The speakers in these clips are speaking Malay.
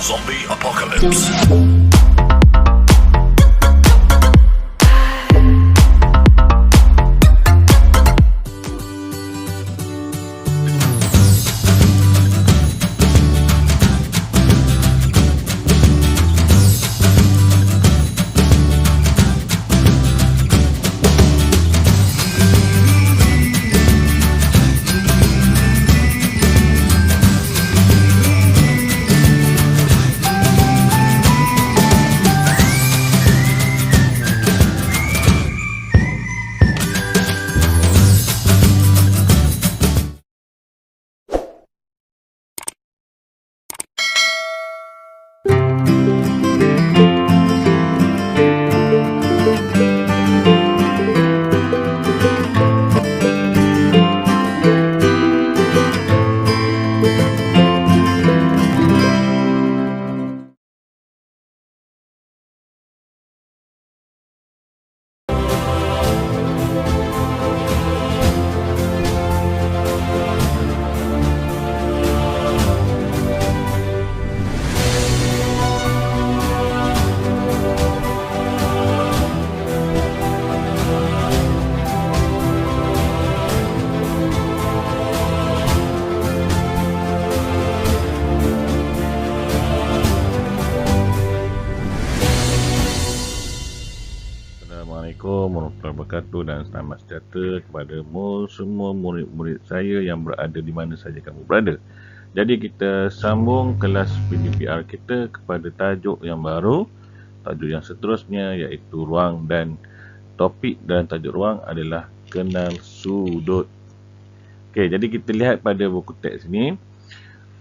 Zombie Apocalypse. Assalamualaikum warahmatullahi wabarakatuh dan selamat sejahtera kepada semua murid-murid saya yang berada di mana saja kamu berada. Jadi kita sambung kelas PDPR kita kepada tajuk yang baru, tajuk yang seterusnya iaitu ruang, dan topik dan tajuk ruang adalah kenal sudut. Okey, jadi kita lihat pada buku teks ini.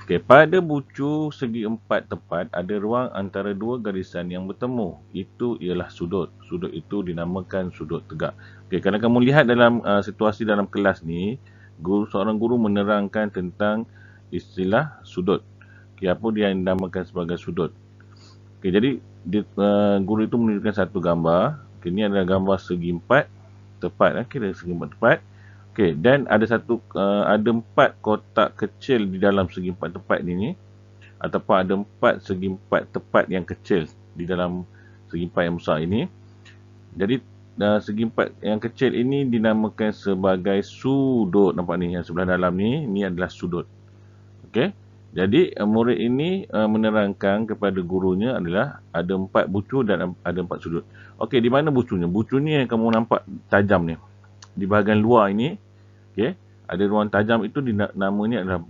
Okey, pada bucu segi empat tepat ada ruang antara dua garisan yang bertemu. Itu ialah sudut. Sudut itu dinamakan sudut tegak. Okey, kalau kamu lihat dalam situasi dalam kelas ni, seorang guru menerangkan tentang istilah sudut. Okey, apa dia yang dinamakan sebagai sudut? Okey, jadi guru itu menunjukkan satu gambar. Okey, ini adalah gambar segi empat tepat. Okey, segi empat tepat. Okey, dan ada ada empat kotak kecil di dalam segi empat tepat ini, ataupun ada empat segi empat tepat yang kecil di dalam segi empat yang besar ini. Jadi segi empat yang kecil ini dinamakan sebagai sudut. Nampak ni yang sebelah dalam ni adalah sudut. Okey, jadi murid ini menerangkan kepada gurunya adalah ada empat bucu dan ada empat sudut. Okey, di mana bucunya? Bucunya yang kamu nampak tajam ni. Di bahagian luar ini, okey, ada ruang tajam itu namanya adalah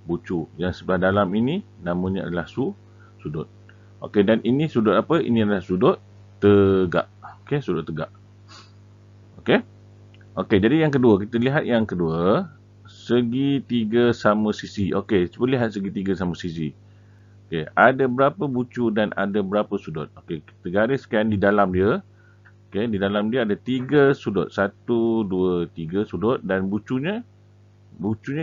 bucu. Yang sebelah dalam ini namanya adalah sudut. Okey, dan ini sudut apa? Ini adalah sudut tegak. Okey, sudut tegak. Okey. Okey, jadi yang kedua, kita lihat yang kedua, segitiga sama sisi. Okey, cuba lihat segitiga sama sisi. Okey, ada berapa bucu dan ada berapa sudut? Okey, kita gariskan di dalam dia. Okay, di dalam dia ada 3 sudut. 1, 2, 3 sudut. Dan bucunya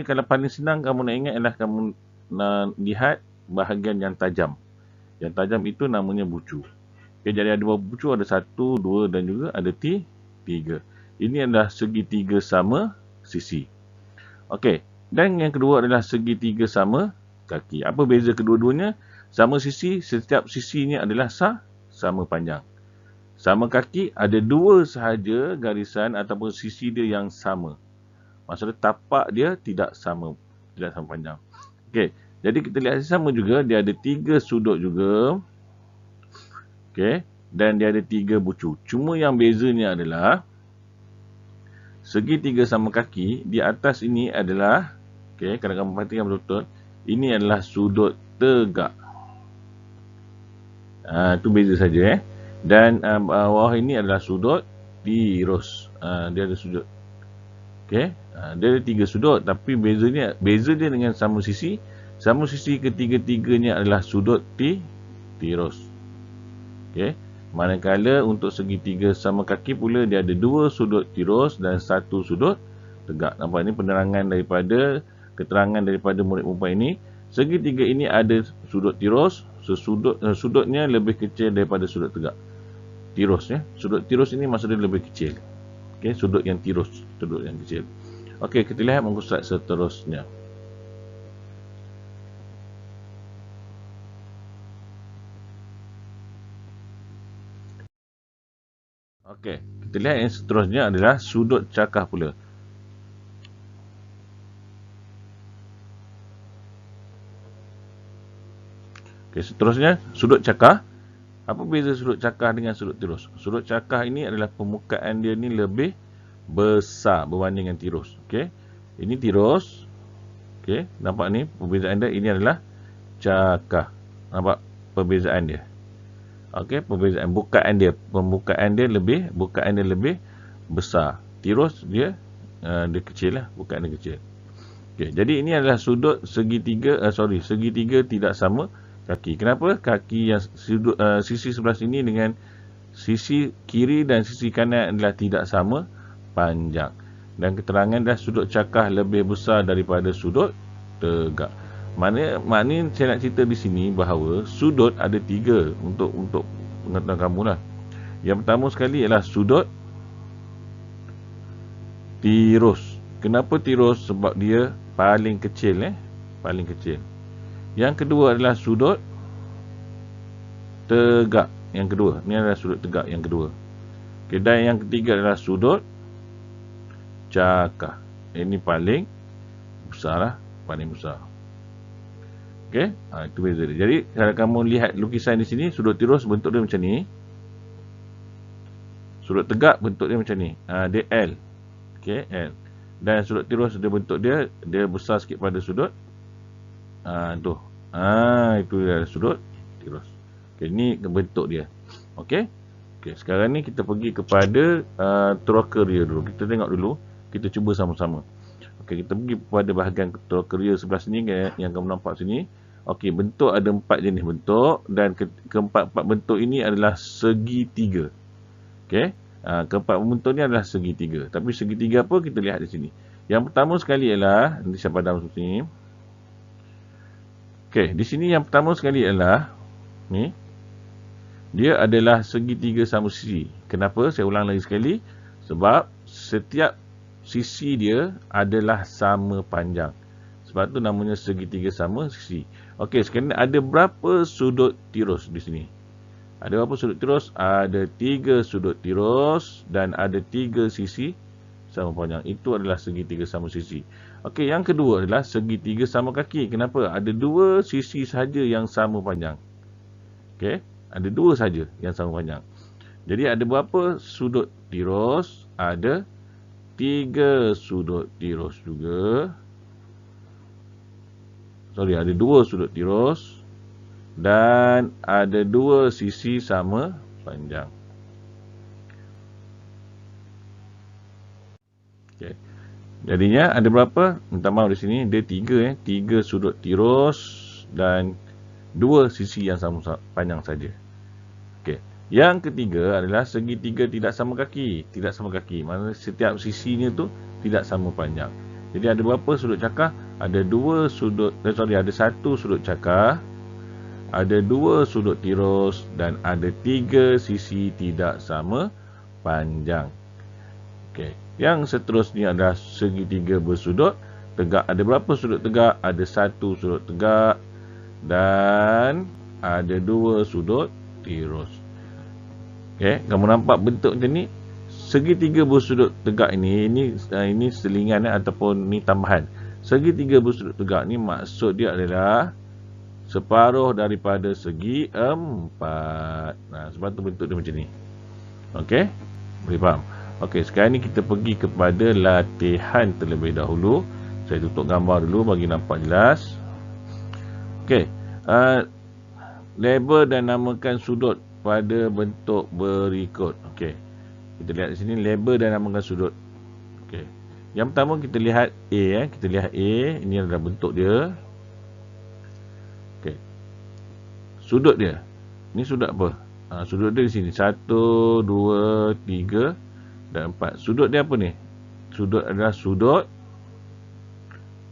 kalau paling senang kamu nak ingat adalah kamu nak lihat bahagian yang tajam. Yang tajam itu namanya bucu. Okay, jadi ada 2 bucu, ada 1, 2 dan juga ada 3. Ini adalah segitiga sama sisi. Okey, dan yang kedua adalah segitiga sama kaki. Apa beza kedua-duanya? Sama sisi, setiap sisinya adalah sama panjang. Sama kaki, ada 2 sahaja garisan ataupun sisi dia yang sama. Maksudnya tapak dia tidak sama panjang. Okey, jadi kita lihat sama juga, dia ada 3 sudut juga. Okey, dan dia ada 3 bucu. Cuma yang bezanya adalah segitiga sama kaki, di atas ini adalah, okey, kalau kamu perhatikan betul-betul, ini adalah sudut tegak. Itu beza saja. Dan bawah ini adalah sudut tirus. Dia ada sudut. Okey, dia ada 3 sudut, tapi beza dia dengan sama sisi. Sama sisi ketiga-tiganya adalah sudut tirus. Okey, manakala untuk segitiga sama kaki pula dia ada 2 sudut tirus dan 1 sudut tegak. Nampak ni penerangan daripada keterangan daripada murid perempuan ini. Segitiga ini ada sudut tirus, sudutnya lebih kecil daripada sudut tegak. Tirus ya. Sudut tirus ini maksudnya lebih kecil. Okey, sudut yang tirus, sudut yang kecil. Okey, kita lihat muka surat seterusnya. Okey, kita lihat yang seterusnya adalah sudut cakah pula. Okey, seterusnya sudut cakah. Apa beza sudut cakah dengan sudut tirus? Sudut cakah ini adalah permukaan dia ni lebih besar berbanding dengan tirus. Okey. Ini tirus. Okey, nampak ni perbezaan dia. Ini adalah cakah. Nampak perbezaan dia. Okey, perbezaan pembukaan dia lebih besar. Tirus dia kecil lah, bukaan dia kecil. Okey, jadi ini adalah sudut segitiga tidak sama kaki. Kenapa? Kaki yang sisi sebelah sini dengan sisi kiri dan sisi kanan adalah tidak sama panjang. Dan keterangan dah sudut cakah lebih besar daripada sudut tegak. Maknanya saya nak cerita di sini bahawa sudut ada 3 untuk pengetahuan kamu lah. Yang pertama sekali ialah sudut tirus. Kenapa tirus? Sebab dia paling kecil paling kecil. Yang kedua adalah sudut tegak. Yang kedua, ni adalah sudut tegak yang kedua. Okay, dan yang ketiga adalah sudut cakah. Ini paling besar lah, paling besar. Okey, itu beza dia. Jadi kalau kamu lihat lukisan di sini, sudut tirus bentuk dia macam ni. Sudut tegak bentuk dia macam ni. Dia L. Okey, L. Dan sudut tirus dia bentuk dia besar sikit pada sudut tu. Itu dia sudut tirus. Okey, ni bentuk dia. Okey. Okey, sekarang ni kita pergi kepada trocheria dulu. Kita tengok dulu. Kita cuba sama-sama. Okey, kita pergi kepada bahagian trocheria sebelah sini yang kamu nampak sini. Okey, bentuk ada 4 jenis bentuk dan keempat-empat bentuk ini adalah segitiga. Okey. Keempat bentuk ni adalah segitiga. Tapi segitiga apa kita lihat di sini. Yang pertama sekali ialah nanti saya padam sini. Okey, di sini yang pertama sekali ialah ni. Dia adalah segitiga sama sisi. Kenapa? Saya ulang lagi sekali. Sebab setiap sisi dia adalah sama panjang. Sebab tu namanya segitiga sama sisi. Okey, sekarang ada berapa sudut tirus di sini? Ada berapa sudut tirus? Ada 3 sudut tirus dan ada 3 sisi sama panjang. Itu adalah segitiga sama sisi. Okey, yang kedua adalah segitiga sama kaki. Kenapa? Ada 2 sisi saja yang sama panjang. Okey, ada 2 saja yang sama panjang. Jadi ada berapa sudut tirus? Ada 3 sudut tirus juga. Ada 2 sudut tirus dan ada 2 sisi sama panjang. Okey. Jadinya ada berapa? Minta maaf di sini dia 3 3 sudut tirus dan 2 sisi yang sama panjang saja. Okey. Yang ketiga adalah segitiga tidak sama kaki. Tidak sama kaki. Maksudnya setiap sisinya tu tidak sama panjang. Jadi ada berapa sudut cakah? Ada 2 sudut, ada 1 sudut cakah, ada 2 sudut tirus dan ada 3 sisi tidak sama panjang. Okey. Yang seterusnya adalah segitiga bersudut tegak. Ada berapa sudut tegak? Ada 1 sudut tegak dan ada 2 sudut tirus. Okey, kamu nampak bentuk macam ni? Segitiga bersudut tegak ini selingan ataupun ni tambahan. Segitiga bersudut tegak ni maksud dia adalah separuh daripada segi 4. Sebab tu bentuk dia macam ni. Okey? Boleh faham? Okey, sekarang ni kita pergi kepada latihan terlebih dahulu. Saya tutup gambar dulu bagi nampak jelas. Okey. Label dan namakan sudut pada bentuk berikut. Okey. Kita lihat di sini label dan namakan sudut. Okey. Yang pertama kita lihat A Kita lihat A, ini adalah bentuk dia. Okey. Sudut dia. Ini sudut apa? Sudut dia di sini 1, 2, 3 dan 4. Sudut dia apa ni? Sudut adalah sudut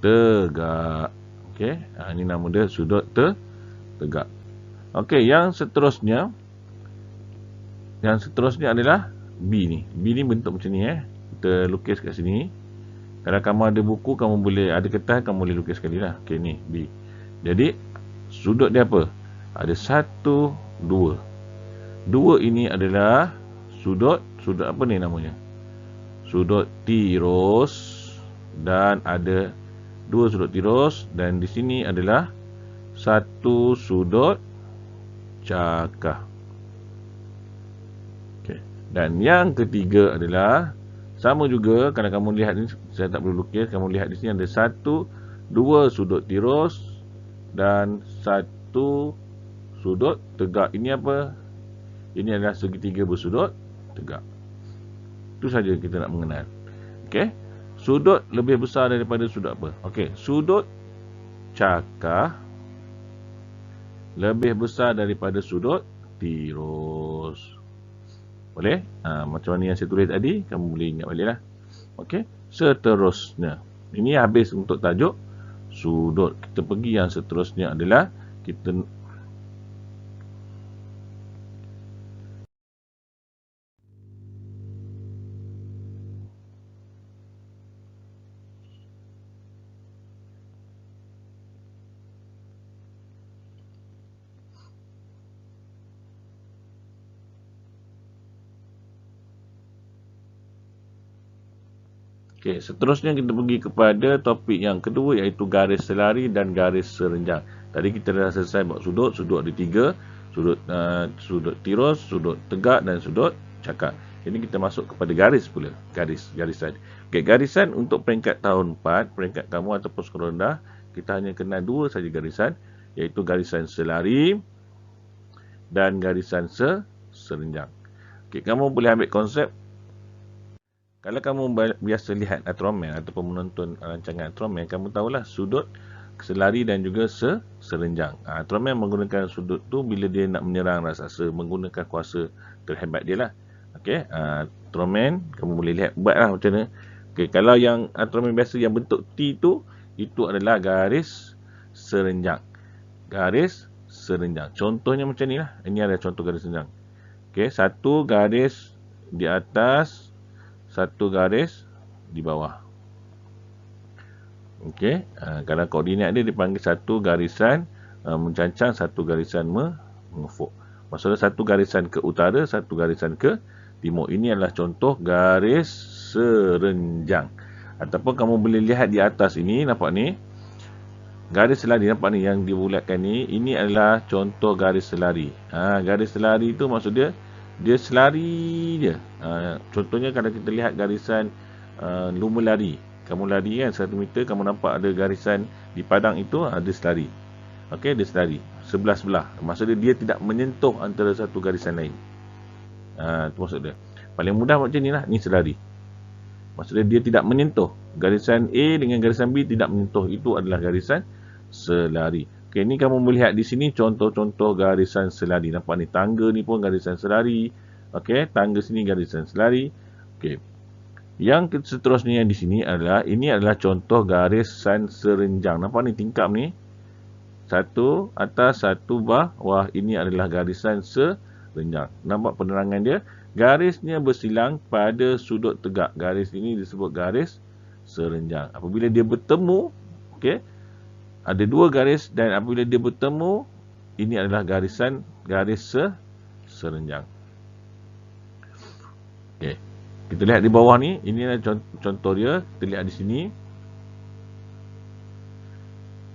tegak. Okey. Ini nama dia sudut tegak. Okey, yang seterusnya adalah B ni. B ni bentuk macam ni Kita lukis kat sini. Kalau kamu ada buku, kamu boleh ada kertas, kamu boleh lukis sekali lah. Okey, ni B. Jadi sudut dia apa? Ada 1, 2. 2 ini adalah sudut sudut apa ni namanya? Sudut tirus, dan ada dua sudut tirus, dan di sini adalah satu sudut cakah. Okay. Dan yang ketiga adalah sama juga. Kalau kamu lihat ni, saya tak perlu lukis, kamu lihat di sini ada dua sudut tirus dan satu sudut tegak. Ini apa? Ini adalah segitiga bersudut tegak. Itu saja kita nak mengenal. Okey. Sudut lebih besar daripada sudut apa? Okey, sudut cakah lebih besar daripada sudut tirus. Boleh? Macam mana yang saya tulis tadi, kamu boleh ingat baliklah. Okey. Seterusnya. Ini habis untuk tajuk sudut. Kita pergi yang seterusnya adalah kita Okey, seterusnya kita pergi kepada topik yang kedua, iaitu garis selari dan garis serenjang. Tadi kita dah selesai buat sudut. Sudut ada tiga. Sudut tirus, sudut tegak dan sudut cakak. Ini kita masuk kepada garis pula. Garisan. Okey, garisan untuk peringkat tahun 4, peringkat kamu ataupun sekolah rendah, kita hanya kenal dua saja garisan, iaitu garisan selari dan garisan serenjang. Okey, kamu boleh ambil konsep. Kalau kamu biasa lihat Ultraman ataupun menonton rancangan Ultraman, kamu tahulah sudut selari dan juga serenjang. Ultraman menggunakan sudut tu bila dia nak menyerang raksasa, menggunakan kuasa terhebat dia lah. Okey, Ultraman kamu boleh lihat buatlah macam mana. Okey, kalau yang Ultraman biasa yang bentuk T tu, itu adalah garis serenjang. Garis serenjang. Contohnya macam ni lah. Ini adalah contoh garis serenjang. Okey, satu garis di atas, satu garis di bawah. Okey, kalau koordinat dia dipanggil satu garisan mencancang, satu garisan mengufuk. Maksudnya satu garisan ke utara, satu garisan ke timur. Ini adalah contoh garis serenjang. Ataupun kamu boleh lihat di atas ini, nampak ni, garis selari, nampak ni yang dibulatkan ni, ini adalah contoh garis selari. Garis selari itu maksud dia selari je. Contohnya kalau kita lihat garisan lumba lari. Kamu lari kan 1 meter, kamu nampak ada garisan di padang itu, ada selari. Okey, dia selari sebelah-sebelah. Maksudnya dia tidak menyentuh antara satu garisan lain. Itu maksud dia. Paling mudah macam ni lah, ni selari. Maksudnya dia tidak menyentuh. Garisan A dengan garisan B tidak menyentuh. Itu adalah garisan selari. Okey, ni kamu melihat di sini contoh-contoh garisan selari. Nampak ni, tangga ni pun garisan selari. Okey, tangga sini garisan selari. Okey. Yang seterusnya yang di sini adalah, ini adalah contoh garisan serenjang. Nampak ni tingkap ni. Satu atas, satu bawah. Ini adalah garisan serenjang. Nampak penerangan dia? Garisnya bersilang pada sudut tegak. Garis ini disebut garis serenjang. Apabila dia bertemu, okey, ada dua garis, dan apabila dia bertemu, ini adalah garis serenjang. Okey. Kita lihat di bawah ni, ini adalah contoh dia. Kita lihat di sini.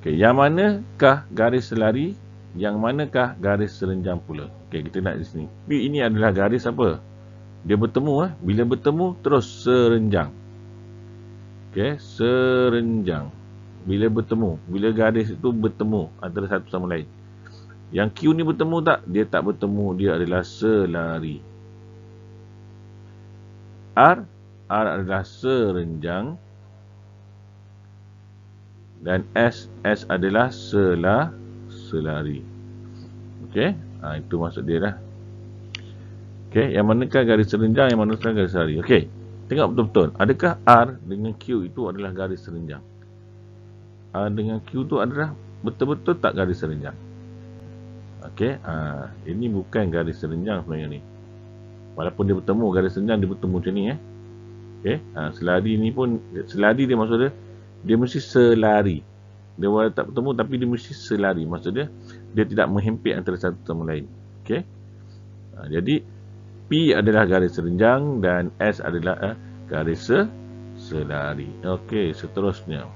Okey, yang manakah garis selari, yang manakah garis serenjang pula? Okey, kita lihat di sini. Ini adalah garis apa? Dia bertemu, bila bertemu terus serenjang. Okey, serenjang. Bila bertemu, bila garis itu bertemu antara satu sama lain. Yang Q ni bertemu tak? Dia tak bertemu, dia adalah selari. R adalah serenjang, dan S adalah selari. Okey, itu maksud dia lah. Okey, yang manakah garis serenjang, yang manakah garis selari? Okey, tengok betul-betul. Adakah R dengan Q itu adalah garis serenjang? R dengan Q itu adalah betul-betul tak garis serenjang? Okey, ini bukan garis serenjang sebenarnya ni. Walaupun dia bertemu, garis serenjang dia bertemu macam ni. Okey, selari ni pun, selari dia maksud dia mesti selari. Dia walaupun tak bertemu tapi dia mesti selari. Maksud dia tidak menghempit antara satu sama lain. Okey, jadi P adalah garis serenjang dan S adalah garis selari. Okey, seterusnya.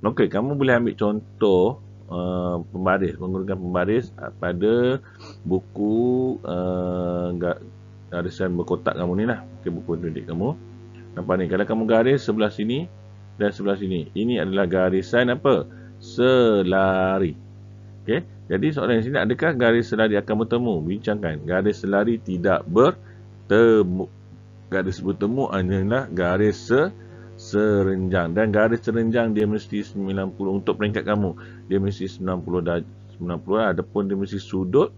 Okey, kamu boleh ambil contoh pembaris, menggunakan pembaris pada buku garisan berkotak kamu ni lah. Okay, buku tunjuk kamu. Nampak ni, kalau kamu garis sebelah sini dan sebelah sini, ini adalah garisan apa? Selari. Okey, jadi soalan di sini, adakah garis selari akan bertemu? Bincangkan. Garis selari tidak bertemu. Garis bertemu hanyalah garis serenjang, dan garis serenjang dia mesti 90 untuk peringkat kamu. Dia mesti 90 adapun dia mesti sudut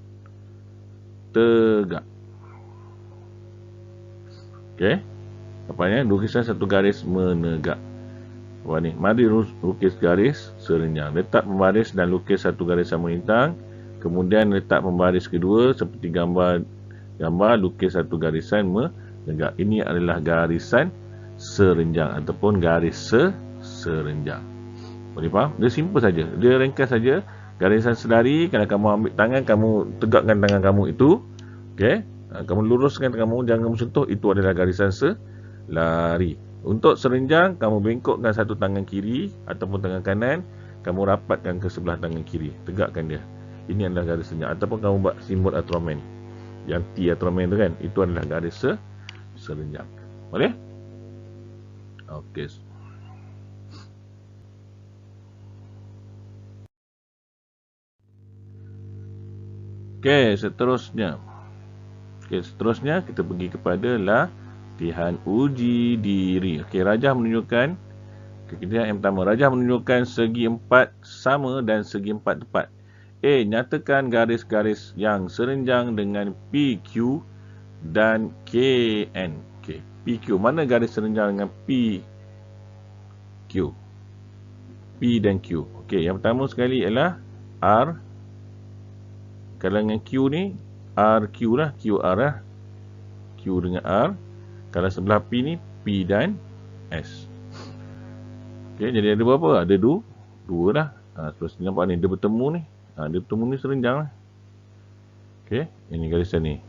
tegak. Okey. Apanya? Lukisan satu garis menegak. Wah ni, mari lukis garis serenjang. Letak pembaris dan lukis satu garisan melintang. Kemudian letak pembaris kedua seperti gambar lukis satu garisan menegak. Ini adalah garisan serenjang ataupun garis serenjang. Boleh faham? Dia simple saja. Dia ringkas saja. Garisan selari, kalau kamu ambil tangan, kamu tegakkan tangan kamu itu. Okey. Kamu luruskan tangan kamu, jangan menyentuh. Itu adalah garisan selari. Untuk serenjang, kamu bengkokkan satu tangan kiri ataupun tangan kanan. Kamu rapatkan ke sebelah tangan kiri. Tegakkan dia. Ini adalah garis serenjang. Ataupun kamu buat simbol Ultraman. Yang T Ultraman tu kan. Itu adalah garis serenjang. Boleh? Okey. Okey, seterusnya. Seterusnya kita pergi kepada latihan uji diri. Okey, rajah menunjukkan yang pertama, rajah menunjukkan segi empat sama dan segi empat tepat. A. Nyatakan garis-garis yang serenjang dengan PQ dan KN. Okey, PQ. Mana garis serenjang dengan PQ? P dan Q. Okey, yang pertama sekali ialah R. Kalau dengan Q ni, RQ lah, QR lah. Q dengan R. Kalau sebelah P ni, P dan S. Okey, jadi ada berapa? Ada dua lah. Sebelah sini nampak ni, dia bertemu ni. Dia bertemu ni serenjang lah. Okey, ini garisan ni.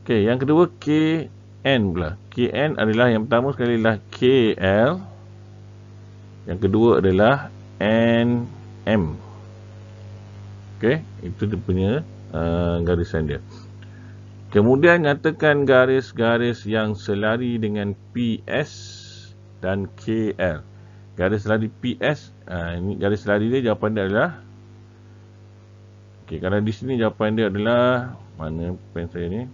Okey, yang kedua KN pula. KN adalah yang pertama sekali adalah KL. Yang kedua adalah NM. Okey, itu dia punya garisan dia. Kemudian nyatakan garis-garis yang selari dengan PS dan KL. Garis selari PS, ini garis selari dia, jawapan dia adalah, okey, kalau di sini jawapan dia adalah, mana pen saya ni?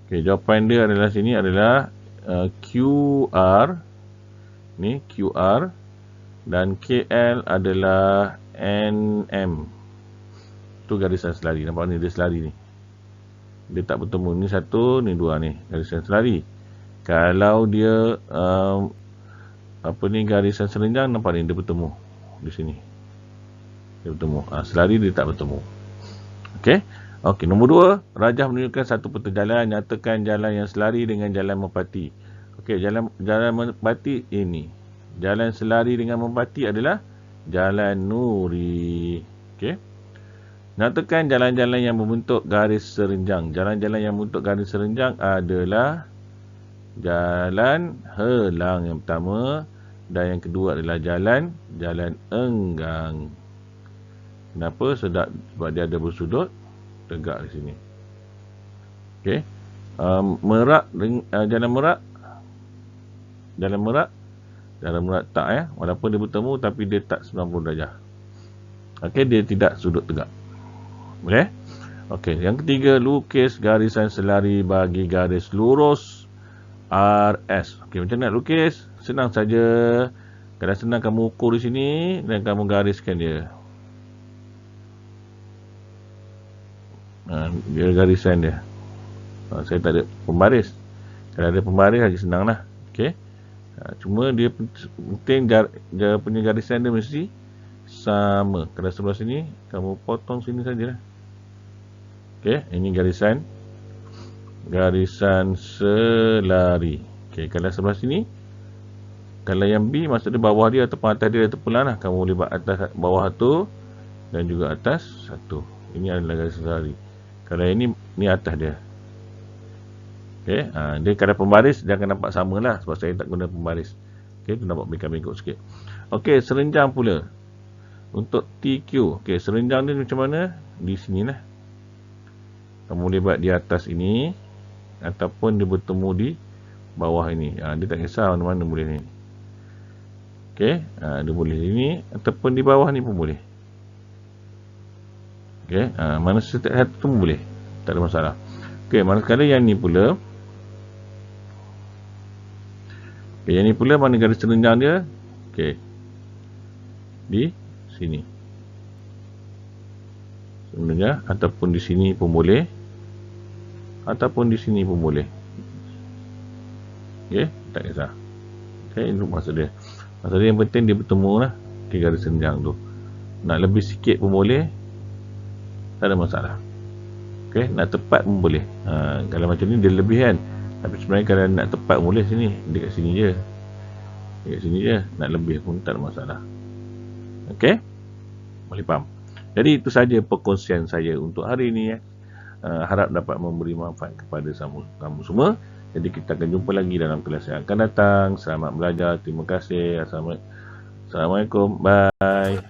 Okey, jawapan dia adalah sini adalah QR. Ni QR dan KL adalah NM. Itu garisan selari. Nampak ni, dia selari ni. Dia tak bertemu. Ni satu, ni dua ni. Garisan selari. Kalau dia garisan serenjang, nampak ni, dia bertemu. Di sini. Dia bertemu. Selari dia tak bertemu. Okey. Okey, nombor dua. Rajah menunjukkan satu peta jalan. Nyatakan jalan yang selari dengan jalan merpati. Okey, jalan merpati ini. Jalan selari dengan merpati adalah jalan Nuri. Okey. Nyatakan jalan-jalan yang membentuk garis serenjang. Jalan-jalan yang membentuk garis serenjang adalah jalan Helang yang pertama, dan yang kedua adalah jalan Enggang. Kenapa? Sebab dia ada bersudut tegak di sini. Okey. Merak, jalan Merak. Jalan Merak tak ya. Walaupun dia bertemu tapi dia tak 90 darjah. Okey, dia tidak sudut tegak. Boleh? Okey, yang ketiga, lukis garisan selari bagi garis lurus RS. Okey, macam mana nak lukis? Senang saja. Kalau senang, kamu ukur di sini dan kamu gariskan dia. Dia garisan dia. Saya tak ada pembaris. Kalau ada pembaris lagi senang lah. Okey. Cuma dia penting dia punya garisan dia mesti sama. Kalau sebelah sini, kamu potong sini sajalah. Okey, ini garisan selari. Okey, kalau sebelah sini, kalau yang B maksudnya bawah dia ataupun atas dia ataupun lah. Kamu boleh buat atas bawah tu dan juga atas satu. Ini adalah garisan selari. Kalau ini atas dia. Okey, dia kalau pembaris dia akan nampak samalah sebab saya tak guna pembaris. Okey, tu nampak bengkak-bengkok sikit. Okey, serenjang pula. Untuk TQ. Okey, serenjang dia macam mana? Di sinilah. Kamu boleh buat di atas ini ataupun dia bertemu di bawah ini. Dia tak kisah mana-mana boleh ni. Okey, dia boleh sini ataupun di bawah ni pun boleh. Okey, mana setiap satu pun boleh. Tak ada masalah. Okey, manakala yang ni pula. Okey, yang ni pula mana garis serenjang dia? Okey. Di sini. Sebenarnya ataupun di sini pun boleh. Ataupun di sini pun boleh. Okey, tak kisah. Okey, itu maksud dia. Maksud dia yang penting dia bertemu lah. Okey, garis serenjang tu. Nak lebih sikit pun boleh. Tak ada masalah. Okey, nak tepat pun boleh. Kalau macam ni dia lebih kan. Tapi sebenarnya kalau nak tepat pun boleh sini. Dekat sini je. Dekat sini je. Nak lebih pun tak ada masalah. Okey, boleh faham. Jadi itu saja perkongsian saya untuk hari ini ya. Harap dapat memberi manfaat kepada kamu semua. Jadi kita akan jumpa lagi dalam kelas yang akan datang. Selamat belajar. Terima kasih. Assalamualaikum. Bye.